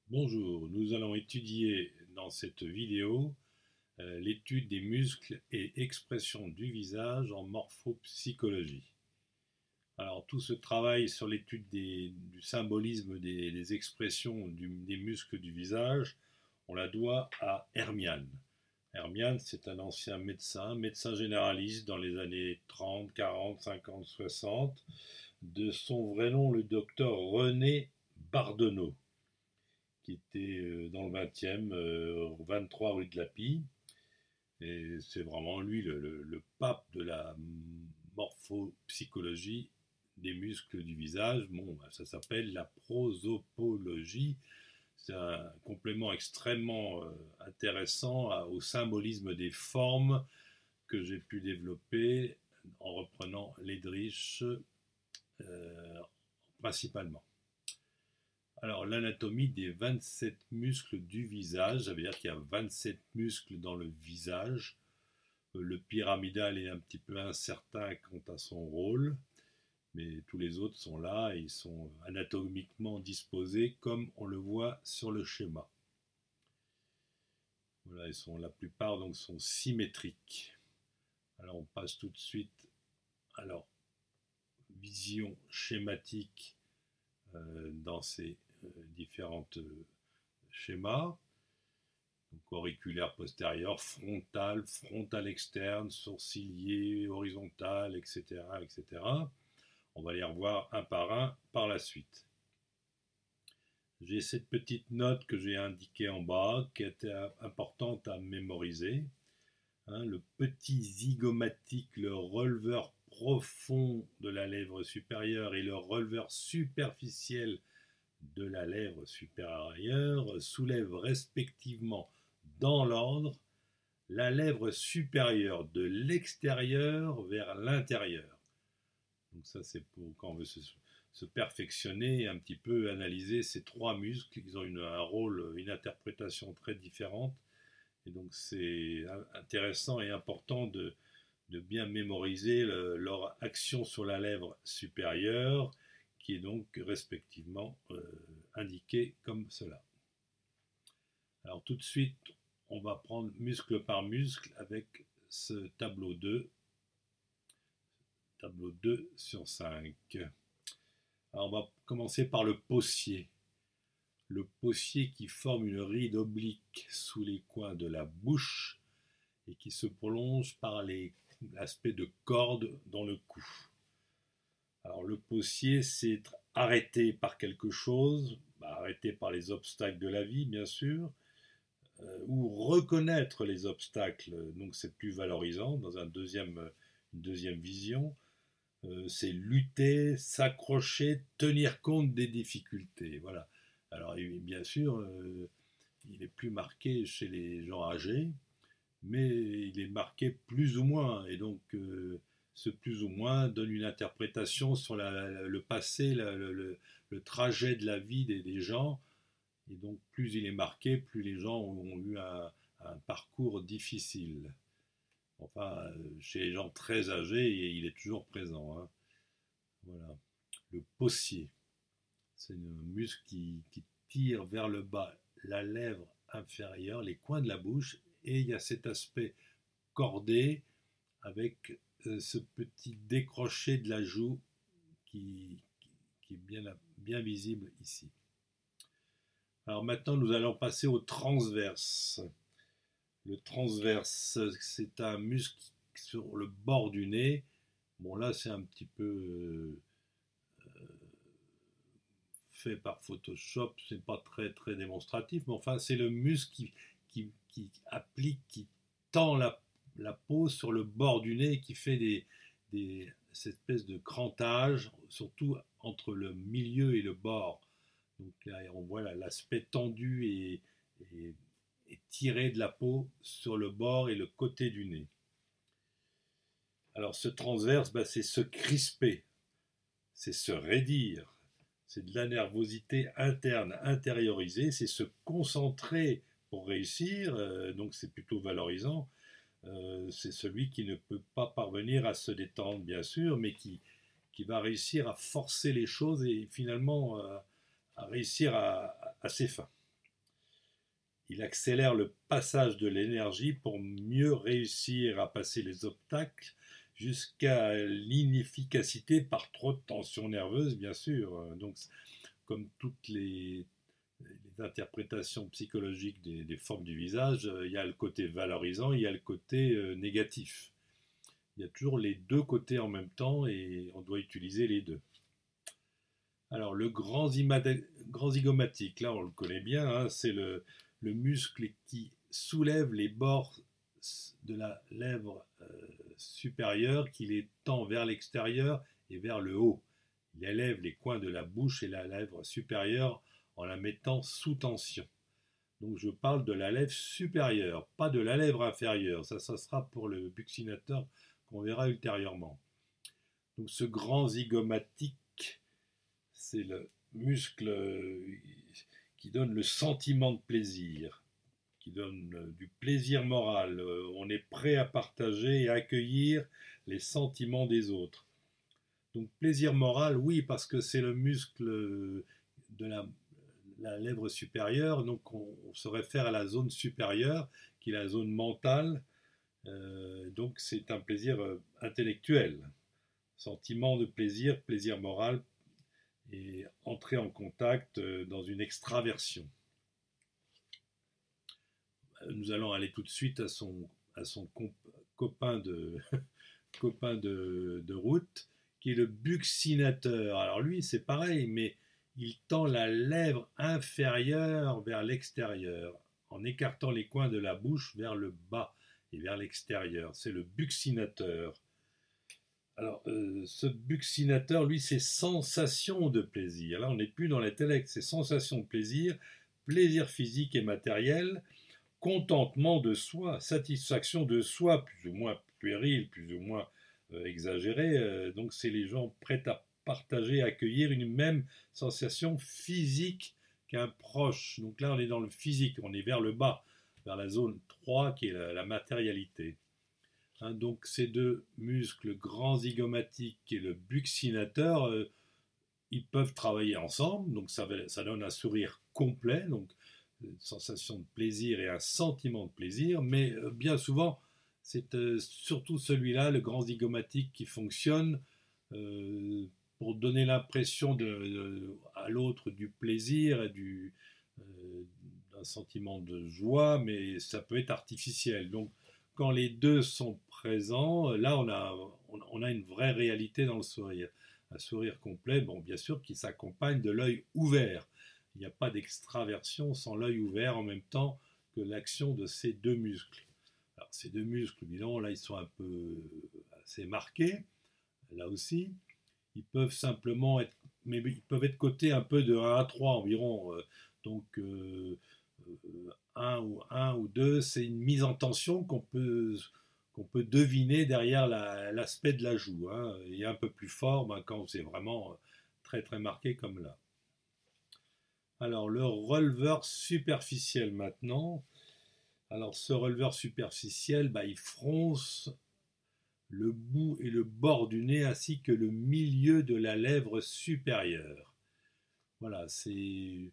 Bonjour, nous allons étudier dans cette vidéo l'étude des muscles et expressions du visage en morphopsychologie. Alors tout ce travail sur l'étude du symbolisme des expressions des muscles du visage, on la doit à Hermiane. Hermiane, c'est un ancien médecin généraliste dans les années 30, 40, 50, 60, de son vrai nom le docteur René Bardonneau, qui était dans le 20e, 23 rue de la Pie. Et c'est vraiment lui le pape de la morphopsychologie des muscles du visage. Bon, ça s'appelle la prosopologie. C'est un complément extrêmement intéressant au symbolisme des formes que j'ai pu développer en reprenant Ledrich principalement. Alors, l'anatomie des 27 muscles du visage, ça veut dire qu'il y a 27 muscles dans le visage. Le pyramidal est un petit peu incertain quant à son rôle, mais tous les autres sont là et ils sont anatomiquement disposés comme on le voit sur le schéma. Voilà, la plupart donc sont symétriques. Alors, on passe tout de suite à leur vision schématique dans ces différentes schémas. Donc auriculaire postérieur, frontal, frontal externe, sourcilier, horizontal, etc., etc. On va les revoir un par un par la suite. J'ai cette petite note que j'ai indiquée en bas qui était importante à mémoriser. Le petit zygomatique, le releveur profond de la lèvre supérieure et le releveur superficiel de la lèvre supérieure soulèvent respectivement dans l'ordre la lèvre supérieure de l'extérieur vers l'intérieur. Donc ça c'est pour quand on veut se perfectionner et un petit peu analyser ces trois muscles. Ils ont un rôle, une interprétation très différente. Et donc c'est intéressant et important de bien mémoriser leur action sur la lèvre supérieure, qui est donc respectivement indiquée comme cela. Alors tout de suite, on va prendre muscle par muscle avec ce tableau 2 sur 5. Alors on va commencer par le possier. Le possier qui forme une ride oblique sous les coins de la bouche et qui se prolonge par l'aspect de corde dans le cou. Alors le possier, c'est être arrêté par quelque chose, arrêté par les obstacles de la vie, bien sûr, ou reconnaître les obstacles, donc c'est plus valorisant dans une deuxième vision. C'est lutter, s'accrocher, tenir compte des difficultés. Voilà. Alors bien sûr, il est plus marqué chez les gens âgés, mais il est marqué plus ou moins. Et donc, ce plus ou moins donne une interprétation sur le passé, le trajet de la vie des gens. Et donc, plus il est marqué, plus les gens ont eu un parcours difficile. Enfin, chez les gens très âgés, il est toujours présent. Hein. Voilà. Le possier, c'est un muscle qui tire vers le bas la lèvre inférieure, les coins de la bouche, et il y a cet aspect cordé avec ce petit décroché de la joue qui est bien visible ici. Alors maintenant, nous allons passer au transverse. Le transverse, c'est un muscle sur le bord du nez. Bon, là, c'est un petit peu fait par Photoshop, c'est pas très démonstratif, mais enfin, c'est le muscle qui applique, qui tend la peau sur le bord du nez, qui fait cette espèce de crantage, surtout entre le milieu et le bord. Donc là, on voit l'aspect tendu et tiré de la peau sur le bord et le côté du nez. Alors ce transverse, c'est se crisper, c'est se raidir, c'est de la nervosité interne, intériorisée, c'est se concentrer pour réussir, donc c'est plutôt valorisant. C'est celui qui ne peut pas parvenir à se détendre, bien sûr, mais qui va réussir à forcer les choses et finalement à réussir à ses fins. Il accélère le passage de l'énergie pour mieux réussir à passer les obstacles jusqu'à l'inefficacité par trop de tension nerveuse, bien sûr. Donc, comme toutes les interprétations psychologiques des formes du visage, il y a le côté valorisant, il y a le côté négatif. Il y a toujours les deux côtés en même temps et on doit utiliser les deux. Alors, le grand zygomatique, là on le connaît bien, hein, c'est le muscle qui soulève les bords de la lèvre supérieure, qui les tend vers l'extérieur et vers le haut. Il élève les coins de la bouche et la lèvre supérieure en la mettant sous tension. Donc je parle de la lèvre supérieure, pas de la lèvre inférieure. Ça sera pour le buccinateur qu'on verra ultérieurement. Donc ce grand zygomatique, c'est le muscle qui donne le sentiment de plaisir, qui donne du plaisir moral. On est prêt à partager et à accueillir les sentiments des autres. Donc plaisir moral, oui, parce que c'est le muscle de la lèvre supérieure, donc on se réfère à la zone supérieure, qui est la zone mentale, donc c'est un plaisir intellectuel. Sentiment de plaisir, plaisir moral, et entrer en contact dans une extraversion. Nous allons aller tout de suite à son copain de route, qui est le buccinateur. Alors lui, c'est pareil, mais il tend la lèvre inférieure vers l'extérieur, en écartant les coins de la bouche vers le bas et vers l'extérieur. C'est le buccinateur. Alors, ce buccinateur, lui, c'est sensation de plaisir. Là, on n'est plus dans l'intellect, c'est sensation de plaisir, plaisir physique et matériel, contentement de soi, satisfaction de soi, plus ou moins puéril, plus ou moins exagéré. Donc, c'est les gens prêts à partager, à accueillir une même sensation physique qu'un proche. Donc là, on est dans le physique, on est vers le bas, vers la zone 3 qui est la matérialité. Hein, donc ces deux muscles grand zygomatique et le buccinateur, ils peuvent travailler ensemble, donc ça donne un sourire complet, donc une sensation de plaisir et un sentiment de plaisir, mais bien souvent c'est surtout celui-là, le grand zygomatique, qui fonctionne pour donner l'impression à l'autre du plaisir et d'un sentiment de joie, mais ça peut être artificiel. Donc quand les deux sont présents, là on a une vraie réalité dans le sourire. Un sourire complet, bon, bien sûr, qui s'accompagne de l'œil ouvert. Il n'y a pas d'extraversion sans l'œil ouvert en même temps que l'action de ces deux muscles. Alors ces deux muscles, évidemment, là ils sont un peu assez marqués, là aussi. Ils peuvent simplement être, mais ils peuvent être cotés un peu de 1 à 3 environ. Donc 1 ou 2, c'est une mise en tension qu'on peut deviner derrière l'aspect de la joue. Hein. Il est un peu plus fort quand c'est vraiment très très marqué comme là. Alors le releveur superficiel maintenant. Alors ce releveur superficiel, il fronce le bout et le bord du nez ainsi que le milieu de la lèvre supérieure. Voilà, ce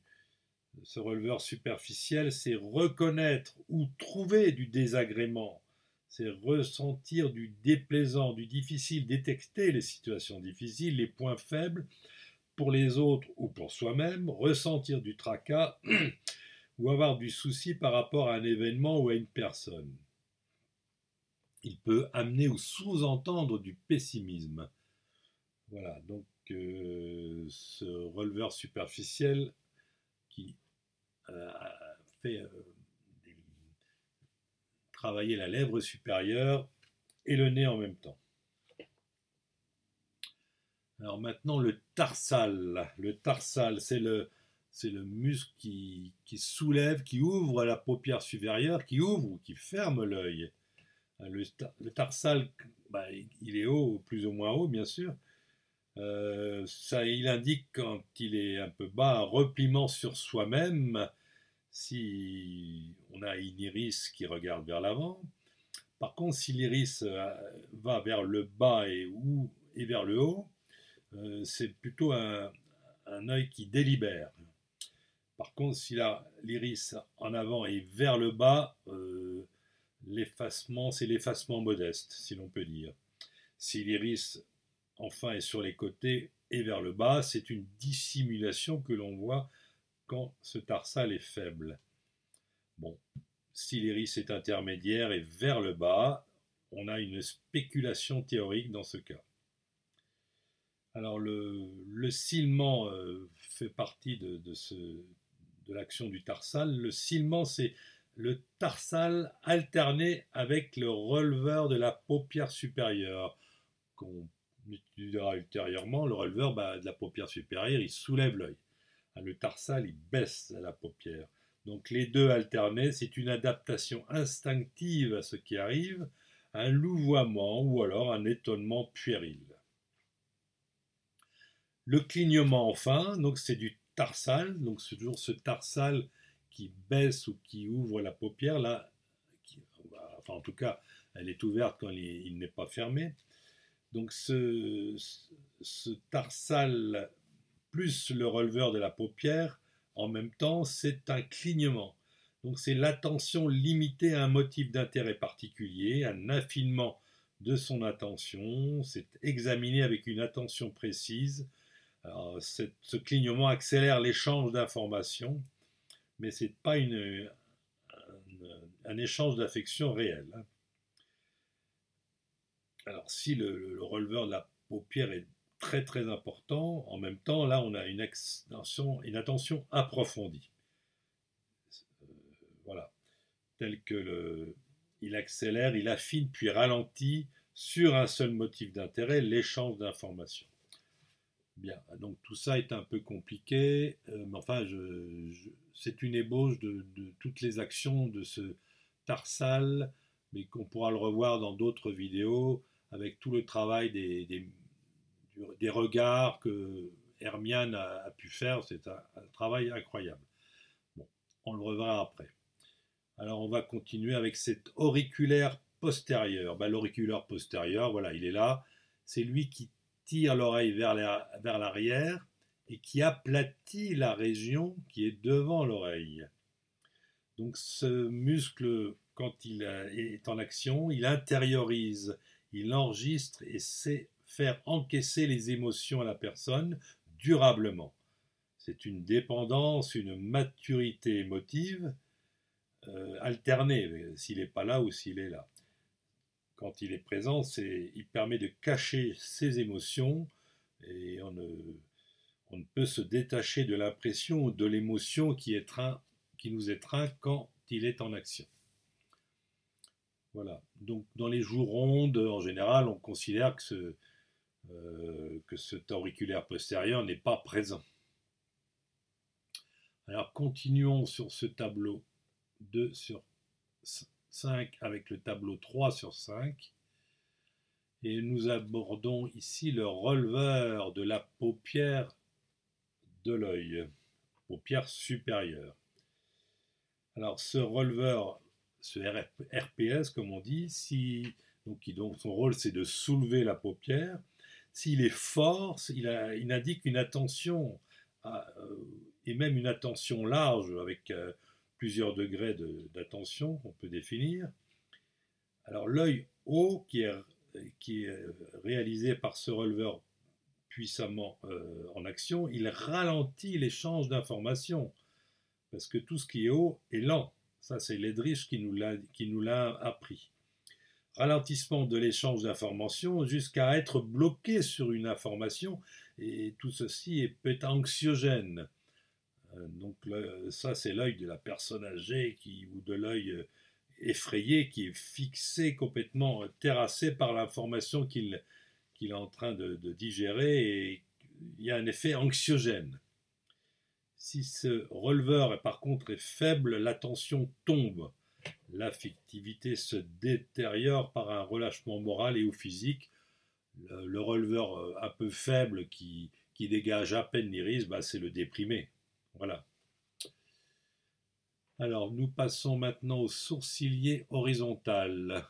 releveur superficiel, c'est reconnaître ou trouver du désagrément, c'est ressentir du déplaisant, du difficile, détecter les situations difficiles, les points faibles pour les autres ou pour soi-même, ressentir du tracas ou avoir du souci par rapport à un événement ou à une personne. Il peut amener ou sous-entendre du pessimisme. Voilà, donc ce releveur superficiel qui fait travailler la lèvre supérieure et le nez en même temps. Alors maintenant le tarsal. Le tarsal, c'est le muscle qui soulève, qui ouvre la paupière supérieure, qui ouvre ou qui ferme l'œil. Le tarsal, il est haut, plus ou moins haut, bien sûr. Il indique quand il est un peu bas, un repliement sur soi-même, si on a une iris qui regarde vers l'avant. Par contre, si l'iris va vers le bas et vers le haut, c'est plutôt un œil qui délibère. Par contre, si l'iris en avant est vers le bas, l'effacement, c'est l'effacement modeste, si l'on peut dire. Si l'iris enfin est sur les côtés et vers le bas, c'est une dissimulation que l'on voit quand ce tarsal est faible. Bon, si l'iris est intermédiaire et vers le bas, on a une spéculation théorique dans ce cas. Alors le cîlement fait partie de l'action du tarsal. Le cîlement, c'est le tarsal alterné avec le releveur de la paupière supérieure, qu'on étudiera ultérieurement. Le releveur de la paupière supérieure, il soulève l'œil. Le tarsal, il baisse la paupière. Donc les deux alternés, c'est une adaptation instinctive à ce qui arrive, un louvoiement ou alors un étonnement puéril. Le clignement, enfin, donc c'est du tarsal, donc c'est toujours ce tarsal qui baisse ou qui ouvre la paupière, là, enfin en tout cas, elle est ouverte quand il n'est pas fermé. Donc ce tarsal plus le releveur de la paupière, en même temps, c'est un clignement. Donc c'est l'attention limitée à un motif d'intérêt particulier, un affinement de son attention, c'est examiné avec une attention précise. Alors, ce clignement accélère l'échange d'informations, mais ce n'est pas un échange d'affection réel. Alors si le releveur de la paupière est très très important, en même temps là on a une attention approfondie. Voilà, tel que il accélère, il affine puis ralentit sur un seul motif d'intérêt, l'échange d'informations. Bien, donc tout ça est un peu compliqué, mais enfin c'est une ébauche de toutes les actions de ce tarsal, mais qu'on pourra le revoir dans d'autres vidéos avec tout le travail des regards que Hermiane a pu faire. C'est un travail incroyable. Bon, on le reverra après. Alors on va continuer avec cet auriculaire postérieur. L'auriculaire postérieur, voilà, il est là. C'est lui qui tire l'oreille vers l'arrière et qui aplatit la région qui est devant l'oreille. Donc ce muscle, quand il est en action, il intériorise, il enregistre et sait faire encaisser les émotions à la personne durablement. C'est une dépendance, une maturité émotive alternée, s'il n'est pas là ou s'il est là. Quand il est présent, il permet de cacher ses émotions et on ne peut se détacher de l'impression ou de l'émotion qui nous étreint quand il est en action. Voilà. Donc dans les joues rondes, en général, on considère que cet auriculaire postérieur n'est pas présent. Alors continuons sur ce tableau 2 sur 5 avec le tableau 3 sur 5. Et nous abordons ici le releveur de la paupière de l'œil, paupière supérieure. Alors ce releveur, ce RPS comme on dit, donc son rôle c'est de soulever la paupière. S'il est fort, il indique une attention, et même une attention large avec plusieurs degrés d'attention qu'on peut définir. Alors l'œil haut qui est réalisé par ce releveur puissamment en action, il ralentit l'échange d'informations parce que tout ce qui est haut est lent. Ça, c'est Ledrich qui nous l'a appris. Ralentissement de l'échange d'informations jusqu'à être bloqué sur une information, et tout ceci peut être anxiogène. Donc ça, c'est l'œil de la personne âgée ou de l'œil effrayé qui est fixé, complètement terrassé par l'information qu'il est en train de digérer, et il y a un effet anxiogène. Si ce releveur par contre est faible, l'attention tombe, l'affectivité se détériore par un relâchement moral et ou physique. Le releveur un peu faible qui dégage à peine l'iris, c'est le déprimé. Voilà. Alors nous passons maintenant au sourcilier horizontal.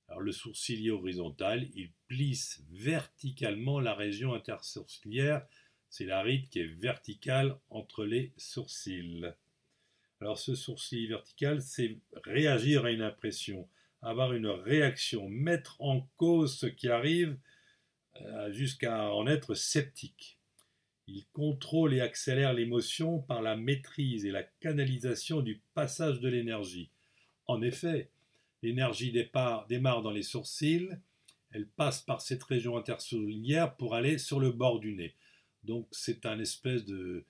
Alors le sourcilier horizontal, il plisse verticalement la région intersourcilière, C'est la ride qui est verticale entre les sourcils. Alors ce sourcil vertical, c'est réagir à une impression, avoir une réaction, mettre en cause ce qui arrive jusqu'à en être sceptique. Il contrôle et accélère l'émotion par la maîtrise et la canalisation du passage de l'énergie. En effet, l'énergie démarre dans les sourcils, elle passe par cette région intersourcilière pour aller sur le bord du nez. Donc c'est un espèce de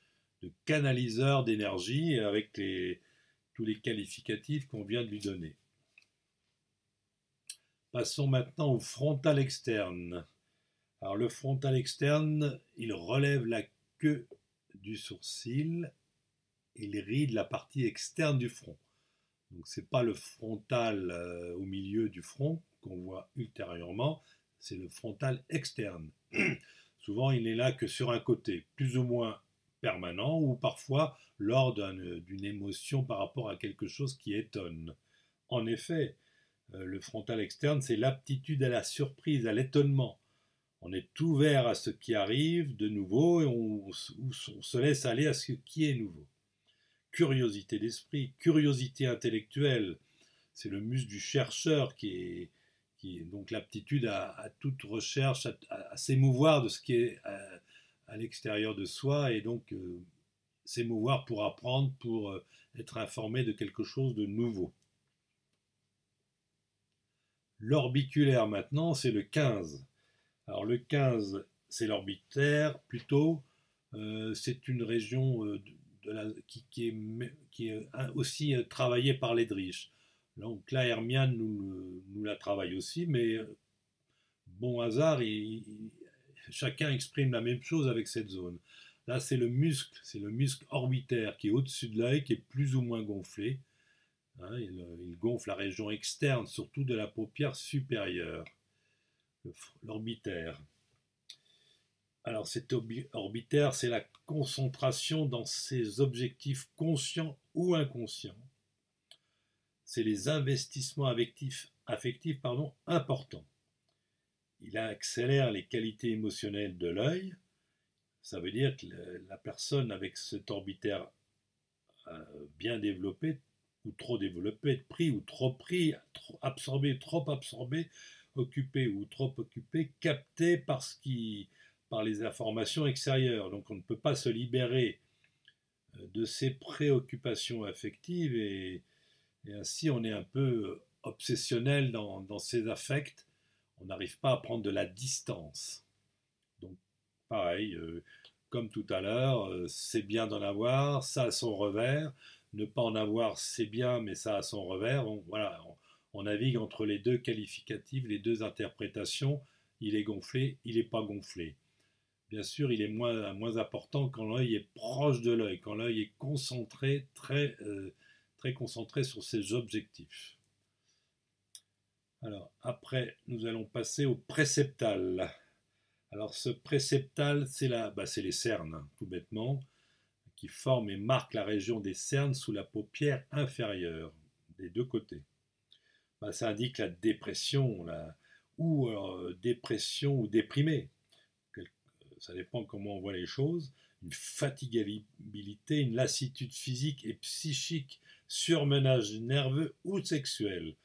canaliseur d'énergie avec tous les qualificatifs qu'on vient de lui donner. Passons maintenant au frontal externe. Alors le frontal externe, il relève la queue du sourcil et il ride la partie externe du front. Donc c'est pas le frontal au milieu du front qu'on voit ultérieurement, c'est le frontal externe. Souvent il n'est là que sur un côté, plus ou moins permanent ou parfois lors d'une émotion par rapport à quelque chose qui étonne. En effet, le frontal externe, c'est l'aptitude à la surprise, à l'étonnement. On est ouvert à ce qui arrive de nouveau et on se laisse aller à ce qui est nouveau. Curiosité d'esprit, curiosité intellectuelle, c'est le muscle du chercheur qui est donc l'aptitude à toute recherche, à s'émouvoir de ce qui est à l'extérieur de soi et donc s'émouvoir pour apprendre, pour être informé de quelque chose de nouveau. L'orbiculaire maintenant, c'est le 15. Alors le 15, c'est l'orbitaire plutôt, c'est une région qui est aussi travaillée par l'Eadrich. Donc là, Hermiane nous la travaille aussi, mais bon hasard, chacun exprime la même chose avec cette zone. Là, c'est le muscle orbitaire qui est au-dessus de l'œil, qui est plus ou moins gonflé. Hein, il gonfle la région externe, surtout de la paupière supérieure, l'orbitaire. Alors cet orbitaire, c'est la concentration dans ses objectifs conscients ou inconscients. C'est les investissements affectifs importants. Il accélère les qualités émotionnelles de l'œil. Ça veut dire que la personne avec cet orbitaire bien développé, ou trop développé, pris ou trop pris, trop absorbé, occupé ou trop occupé, capté par les informations extérieures. Donc on ne peut pas se libérer de ces préoccupations affectives et ainsi on est un peu obsessionnel dans ses affects. On n'arrive pas à prendre de la distance. Donc pareil, comme tout à l'heure, c'est bien d'en avoir, ça a son revers. Ne pas en avoir, c'est bien, mais ça a son revers. On navigue entre les deux qualificatifs, les deux interprétations. Il est gonflé, il n'est pas gonflé. Bien sûr, il est moins important quand l'œil est proche de l'œil, quand l'œil est concentré, très concentré sur ses objectifs. Alors, après, nous allons passer au préceptal. Alors, ce préceptal, c'est les cernes, tout bêtement, qui forment et marquent la région des cernes sous la paupière inférieure, des deux côtés. Ça indique la dépression, dépression ou déprimé. Ça dépend comment on voit les choses. Une fatigabilité, une lassitude physique et psychique, surmenage nerveux ou sexuel.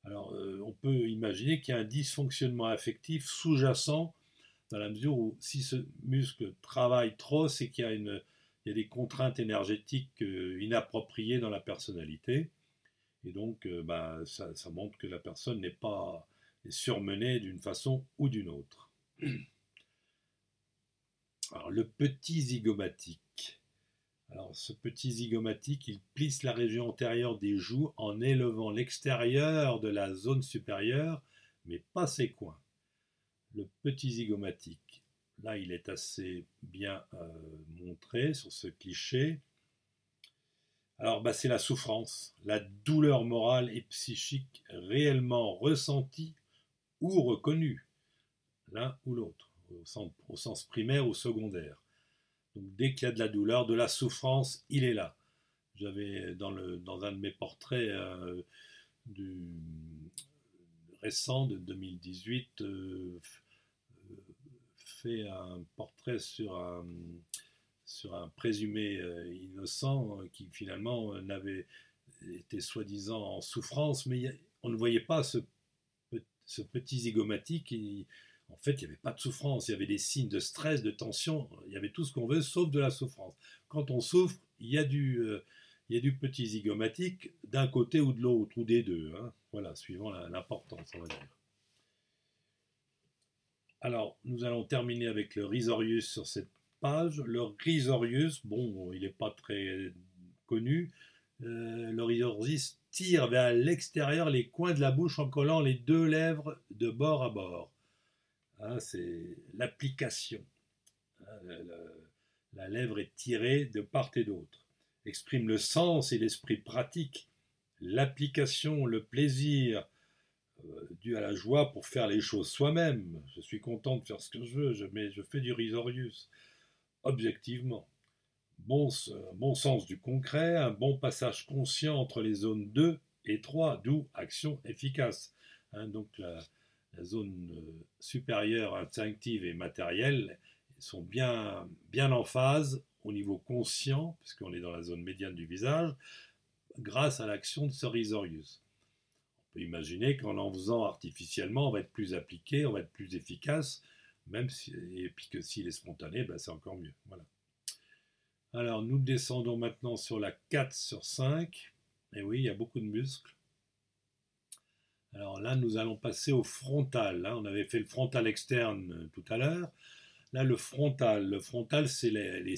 Alors, on peut imaginer qu'il y a un dysfonctionnement affectif sous-jacent dans la mesure où si ce muscle travaille trop, c'est qu'il y a des contraintes énergétiques inappropriées dans la personnalité. Et donc, ça montre que la personne n'est pas surmenée d'une façon ou d'une autre. Alors, le petit zygomatique. Alors, ce petit zygomatique, il plisse la région antérieure des joues en élevant l'extérieur de la zone supérieure, mais pas ses coins. Le petit zygomatique, là, il est assez bien montré sur ce cliché. Alors, c'est la souffrance, la douleur morale et psychique réellement ressentie ou reconnue, l'un ou l'autre, au sens primaire ou secondaire. Donc, dès qu'il y a de la douleur, de la souffrance, il est là. J'avais dans un de mes portraits récent de 2018 fait un portrait sur un présumé innocent qui finalement n'avait été soi-disant en souffrance, mais on ne voyait pas ce petit zygomatique. En fait, il n'y avait pas de souffrance, il y avait des signes de stress, de tension, il y avait tout ce qu'on veut, sauf de la souffrance. Quand on souffre, il y a du petit zygomatique d'un côté ou de l'autre, ou des deux, hein. Voilà, suivant l'importance, on va dire. Alors, nous allons terminer avec le Rhizorius sur cette page. Le Rhizorius, bon, il n'est pas très connu. Le Rhizorius tire vers l'extérieur les coins de la bouche en collant les deux lèvres de bord à bord. Hein, c'est l'application. Hein, la lèvre est tirée de part et d'autre. Exprime le sens et l'esprit pratique, l'application, le plaisir, dû à la joie pour faire les choses soi-même. Je suis content de faire ce que je veux, mais je fais du Rhizorius. Objectivement. Bon sens du concret, un bon passage conscient entre les zones 2 et 3, d'où action efficace. Hein, donc la zone supérieure, instinctive et matérielle sont bien en phase au niveau conscient, puisqu'on est dans la zone médiane du visage, grâce à l'action de ce Rhizorius. On peut imaginer qu'en faisant artificiellement, on va être plus appliqué, on va être plus efficace, même si, et puis que s'il est spontané, ben c'est encore mieux. Voilà. Alors, nous descendons maintenant sur la 4 sur 5. Et oui, il y a beaucoup de muscles. Alors là, nous allons passer au frontal. Là, on avait fait le frontal externe tout à l'heure. Là, le frontal, c'est le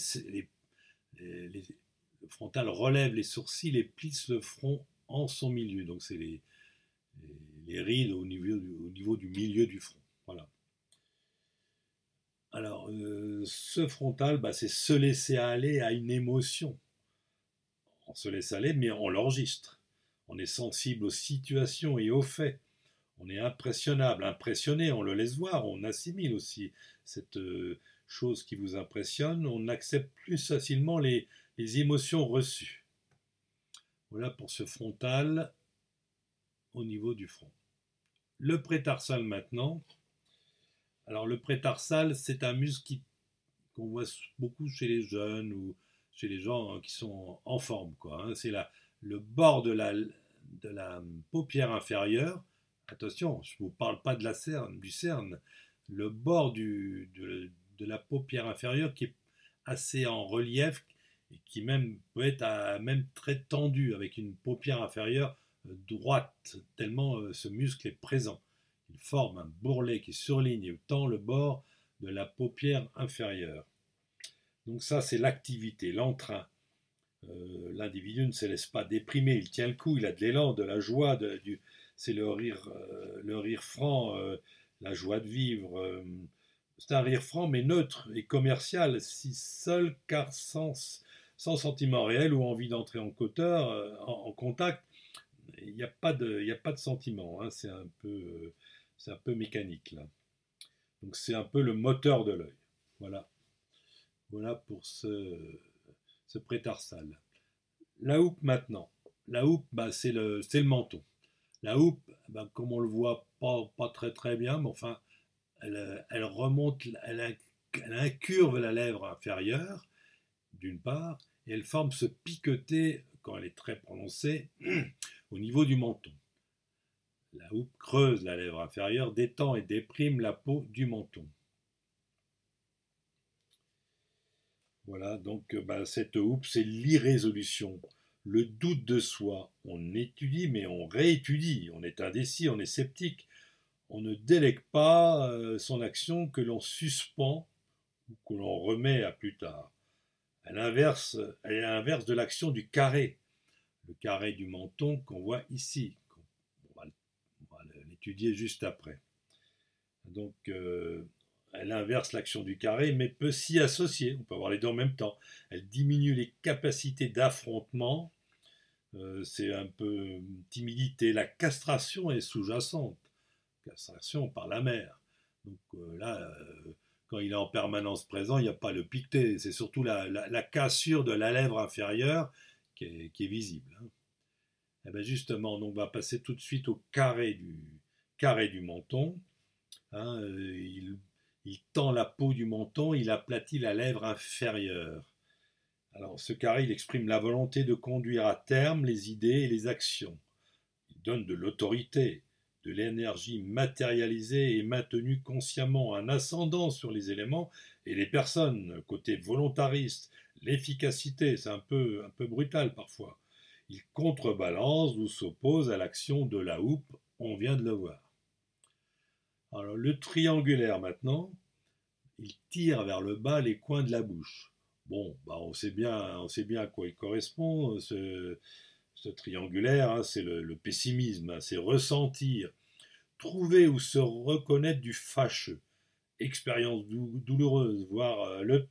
frontal relève les sourcils et plisse le front en son milieu. Donc, c'est les rides au niveau du milieu du front. Voilà. Alors, ce frontal, bah, c'est se laisser aller à une émotion. On se laisse aller, mais on l'enregistre. On est sensible aux situations et aux faits. On est impressionnable, impressionné, on le laisse voir, on assimile aussi cette chose qui vous impressionne, on accepte plus facilement les émotions reçues. Voilà pour ce frontal au niveau du front. Le prétarsal maintenant. Alors le prétarsal, c'est un muscle qu'on voit beaucoup chez les jeunes ou chez les gens qui sont en forme, quoi, hein. C'est le bord de la paupière inférieure. Attention, je ne vous parle pas du cerne, le bord de la paupière inférieure qui est assez en relief et qui même peut être même très tendu avec une paupière inférieure droite, tellement ce muscle est présent. Il forme un bourrelet qui surligne et tend le bord de la paupière inférieure. Donc ça, c'est l'activité, l'entrain. L'individu ne se laisse pas déprimer, il tient le coup, il a de l'élan, de la joie, c'est le rire franc, la joie de vivre. C'est un rire franc mais neutre et commercial, si seul car sans sentiment réel ou envie d'entrer en contact, il n'y a pas de sentiment, hein, c'est un peu mécanique là. Donc c'est un peu le moteur de l'œil. Voilà pour ce prétarsal. La houppe maintenant. La houppe, bah, c'est le menton. La houppe, bah, comme on le voit pas très très bien, mais enfin, elle remonte, elle incurve la lèvre inférieure, d'une part, et elle forme ce piqueté, quand elle est très prononcée, au niveau du menton. La houppe creuse la lèvre inférieure, détend et déprime la peau du menton. Voilà, donc bah, cette houppe, c'est l'irrésolution, le doute de soi. On étudie, mais on réétudie. On est indécis, on est sceptique. On ne délègue pas son action que l'on suspend ou que l'on remet à plus tard. Elle est l'inverse de l'action du carré. Le carré du menton qu'on voit ici. On va l'étudier juste après. Donc, elle inverse l'action du carré, mais peut s'y associer. On peut avoir les deux en même temps. Elle diminue les capacités d'affrontement. C'est un peu timidité. La castration est sous-jacente. Castration par la mère. Donc là, quand il est en permanence présent, il n'y a pas le piqueté. C'est surtout la cassure de la lèvre inférieure qui est visible, hein. Et bien justement, on va passer tout de suite au carré du menton. Hein, Il tend la peau du menton, il aplatit la lèvre inférieure. Alors, ce carré, il exprime la volonté de conduire à terme les idées et les actions. Il donne de l'autorité, de l'énergie matérialisée et maintenue consciemment, un ascendant sur les éléments et les personnes, côté volontariste, l'efficacité, c'est un peu brutal parfois. Il contrebalance ou s'oppose à l'action de la houppe, on vient de le voir. Alors le triangulaire maintenant, il tire vers le bas les coins de la bouche. Bon, bah on sait bien à quoi il correspond, ce triangulaire, hein, c'est le pessimisme, hein, c'est ressentir, trouver ou se reconnaître du fâcheux, expérience douloureuse, voir le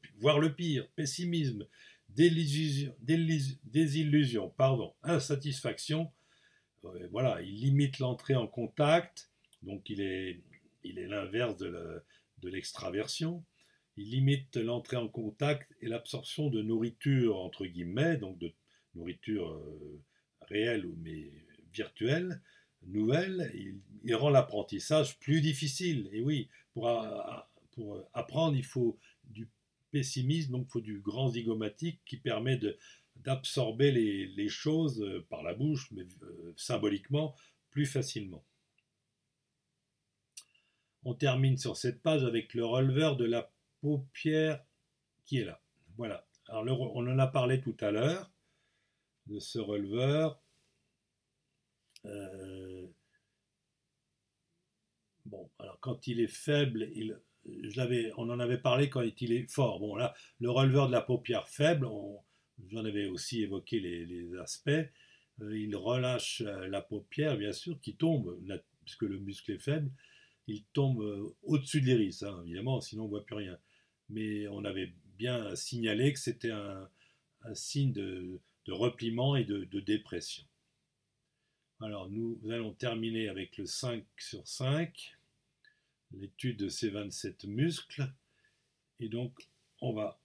pire, pessimisme, désillusion, pardon, insatisfaction. Voilà, il limite l'entrée en contact, donc il est l'inverse de l'extraversion. Il limite l'entrée en contact et l'absorption de nourriture, entre guillemets, donc de nourriture réelle mais virtuelle, nouvelle. Il rend l'apprentissage plus difficile. Et oui, pour apprendre, il faut du pessimisme, donc il faut du grand zygomatique qui permet d'absorber les choses par la bouche, mais symboliquement, plus facilement. On termine sur cette page avec le releveur de la paupière qui est là. Voilà. Alors on en a parlé tout à l'heure de ce releveur. Bon, alors quand il est faible, on en avait parlé quand il est fort. Bon, là, le releveur de la paupière faible, j'en avais aussi évoqué les aspects. Il relâche la paupière, bien sûr, qui tombe, puisque le muscle est faible, il tombe au-dessus de l'iris, hein, évidemment, sinon on ne voit plus rien. Mais on avait bien signalé que c'était un signe de repliement et de dépression. Alors nous allons terminer avec le 5 sur 5, l'étude de ces 27 muscles. Et donc on va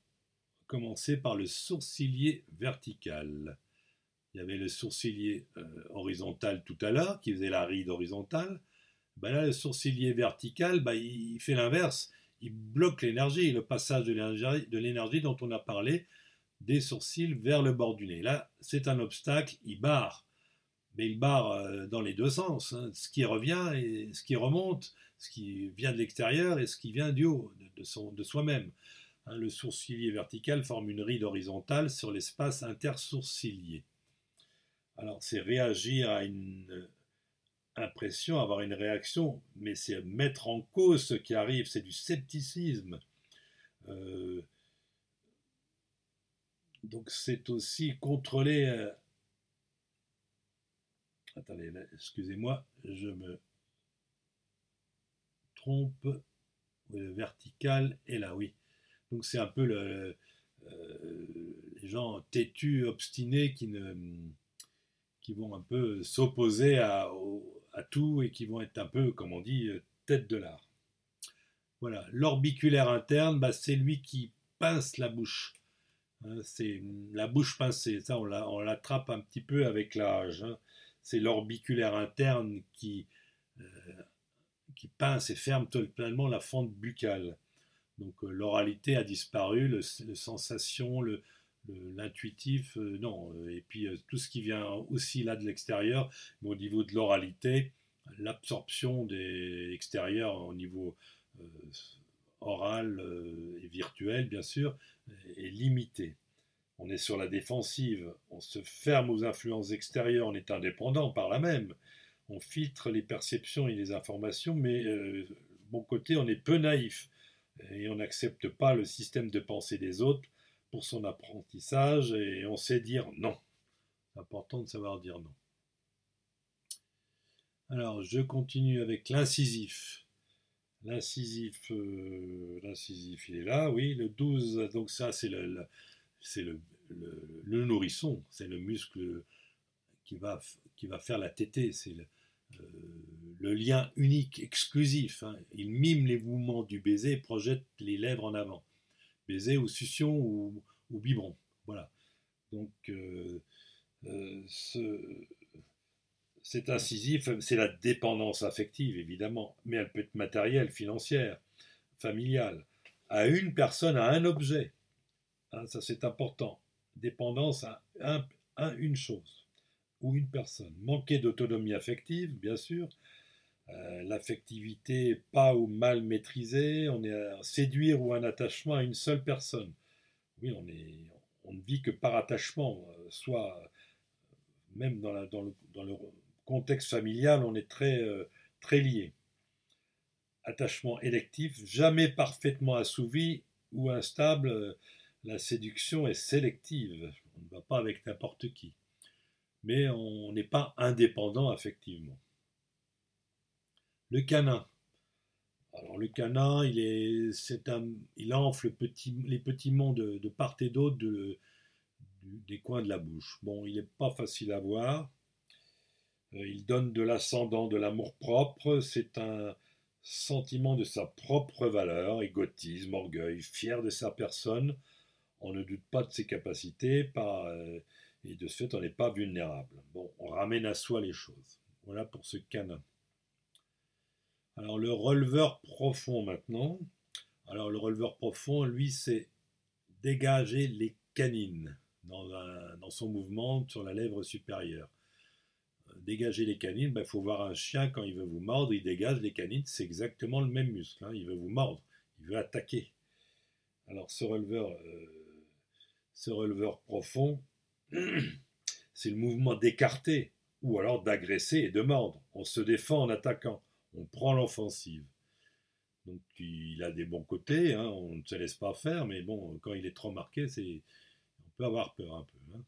commencer par le sourcilier vertical. Il y avait le sourcilier horizontal tout à l'heure, qui faisait la ride horizontale. Ben là, le sourcilier vertical, ben, il fait l'inverse. Il bloque l'énergie, le passage de l'énergie dont on a parlé, des sourcils vers le bord du nez. Là, c'est un obstacle, il barre. Mais il barre dans les deux sens. Hein. Ce qui revient et ce qui remonte, ce qui vient de l'extérieur et ce qui vient du haut, de soi-même. Hein, le sourcilier vertical forme une ride horizontale sur l'espace intersourcilier. Alors, c'est réagir à une impression, avoir une réaction, mais c'est mettre en cause ce qui arrive, c'est du scepticisme. Donc c'est aussi contrôler... Attendez, excusez-moi, je me trompe. Le vertical est là, oui. Donc c'est un peu les gens têtus, obstinés qui vont un peu s'opposer à tout et qui vont être un peu, comme on dit, tête de l'art. Voilà, l'orbiculaire interne, bah, c'est lui qui pince la bouche. Hein, c'est la bouche pincée, ça on l'attrape un petit peu avec l'âge. Hein. C'est l'orbiculaire interne qui pince et ferme totalement la fente buccale. Donc l'oralité a disparu, le sensation, l'intuitif, non. Et puis tout ce qui vient aussi là de l'extérieur, mais au niveau de l'oralité, l'absorption des extérieurs au niveau euh, oral et virtuel, bien sûr, est limitée. On est sur la défensive, on se ferme aux influences extérieures, on est indépendant par là même. On filtre les perceptions et les informations, mais bon côté, on est peu naïf et on n'accepte pas le système de pensée des autres pour son apprentissage et on sait dire non. C'est important de savoir dire non. Alors, je continue avec l'incisif. L'incisif, il est là, oui. Le 12, donc ça, c'est le nourrisson, c'est le muscle qui va faire la tétée, c'est le lien unique, exclusif. Hein. Il mime les mouvements du baiser et projette les lèvres en avant. Baiser ou succion ou biberon. Voilà. Donc, c'est incisif, c'est la dépendance affective, évidemment, mais elle peut être matérielle, financière. familiale, à une personne, à un objet. Hein, ça c'est important. Dépendance à une chose ou une personne. Manquer d'autonomie affective, bien sûr. L'affectivité pas ou mal maîtrisée. On est à séduire ou un attachement à une seule personne. Oui, on ne vit que par attachement, soit même dans le contexte familial, on est très lié. Attachement électif, jamais parfaitement assouvi ou instable, la séduction est sélective. On ne va pas avec n'importe qui. Mais on n'est pas indépendant affectivement. Le canin. Alors le canin, il enfle les petits monts de part et d'autre des coins de la bouche. Bon, il n'est pas facile à voir. Il donne de l'ascendant, de l'amour-propre. C'est un sentiment de sa propre valeur, égotisme, orgueil, fier de sa personne. On ne doute pas de ses capacités et de ce fait, on n'est pas vulnérable. Bon, on ramène à soi les choses. Voilà pour ce canin. Alors le releveur profond maintenant. Alors le releveur profond, lui, c'est dégager les canines dans son mouvement sur la lèvre supérieure. Dégager les canines, il faut voir un chien quand il veut vous mordre, il dégage les canines, c'est exactement le même muscle. Hein, il veut vous mordre, il veut attaquer. Alors ce releveur profond, c'est le mouvement d'écarter ou alors d'agresser et de mordre. On se défend en attaquant, on prend l'offensive. Donc il a des bons côtés, hein, on ne se laisse pas faire, mais bon, quand il est trop marqué, on peut avoir peur un peu. Hein.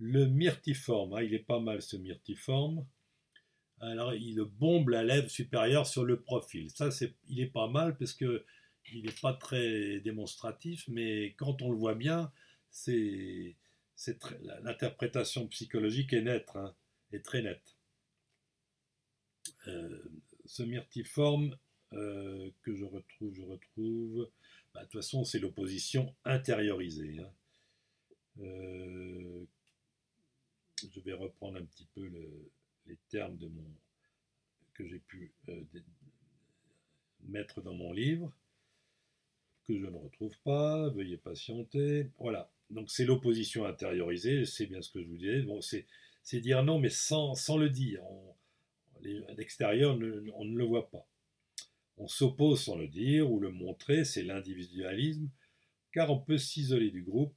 Le myrtiforme, hein, il est pas mal ce myrtiforme. Alors il bombe la lèvre supérieure sur le profil. Ça, il est pas mal parce que il n'est pas très démonstratif, mais quand on le voit bien, l'interprétation psychologique est nette, hein, est très nette. Ce myrtiforme que je retrouve. De toute façon, c'est l'opposition intériorisée. Hein. Je vais reprendre un petit peu les termes que j'ai pu mettre dans mon livre, que je ne retrouve pas. Veuillez patienter. Voilà. Donc c'est l'opposition intériorisée. C'est bien ce que je vous disais. Bon, c'est dire non, mais sans le dire. À l'extérieur, on ne le voit pas. On s'oppose sans le dire ou le montrer, c'est l'individualisme, car on peut s'isoler du groupe,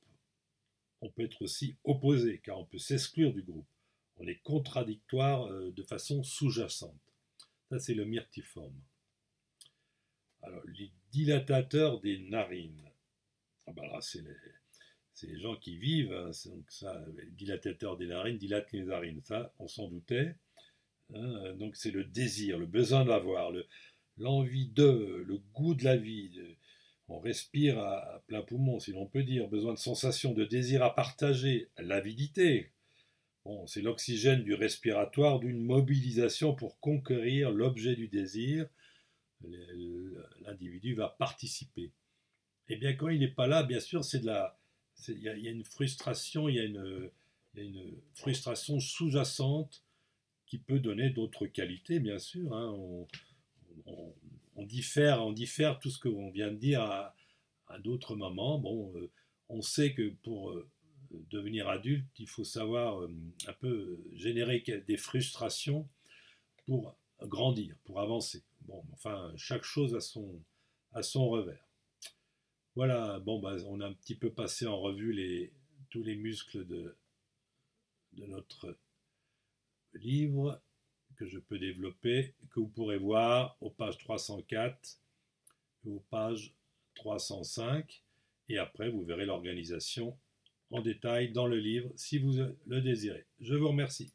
on peut être aussi opposé, car on peut s'exclure du groupe. On est contradictoire de façon sous-jacente. Ça, c'est le myrtiforme. Alors, les dilatateurs des narines. Ah ben là, c'est les gens qui vivent, hein, donc ça, les dilatateurs des narines dilatent les narines, ça, on s'en doutait. Hein, donc c'est le désir, le besoin d'avoir, l'envie le goût de la vie. On respire à plein poumon, si l'on peut dire. Besoin de sensation, de désir à partager, l'avidité. Bon, c'est l'oxygène du respiratoire, d'une mobilisation pour conquérir l'objet du désir. L'individu va participer. Et bien quand il n'est pas là, bien sûr, il y a une frustration, il y a une frustration sous-jacente qui peut donner d'autres qualités, bien sûr. Hein. On diffère tout ce qu'on vient de dire à d'autres moments. Bon, on sait que pour devenir adulte, il faut savoir un peu générer des frustrations pour grandir, pour avancer. Bon, enfin, chaque chose a son revers. Voilà, bon, on a un petit peu passé en revue tous les muscles de notre livre que je peux développer, que vous pourrez voir aux pages 304 et aux pages 305. Et après, vous verrez l'organisation en détail dans le livre si vous le désirez. Je vous remercie.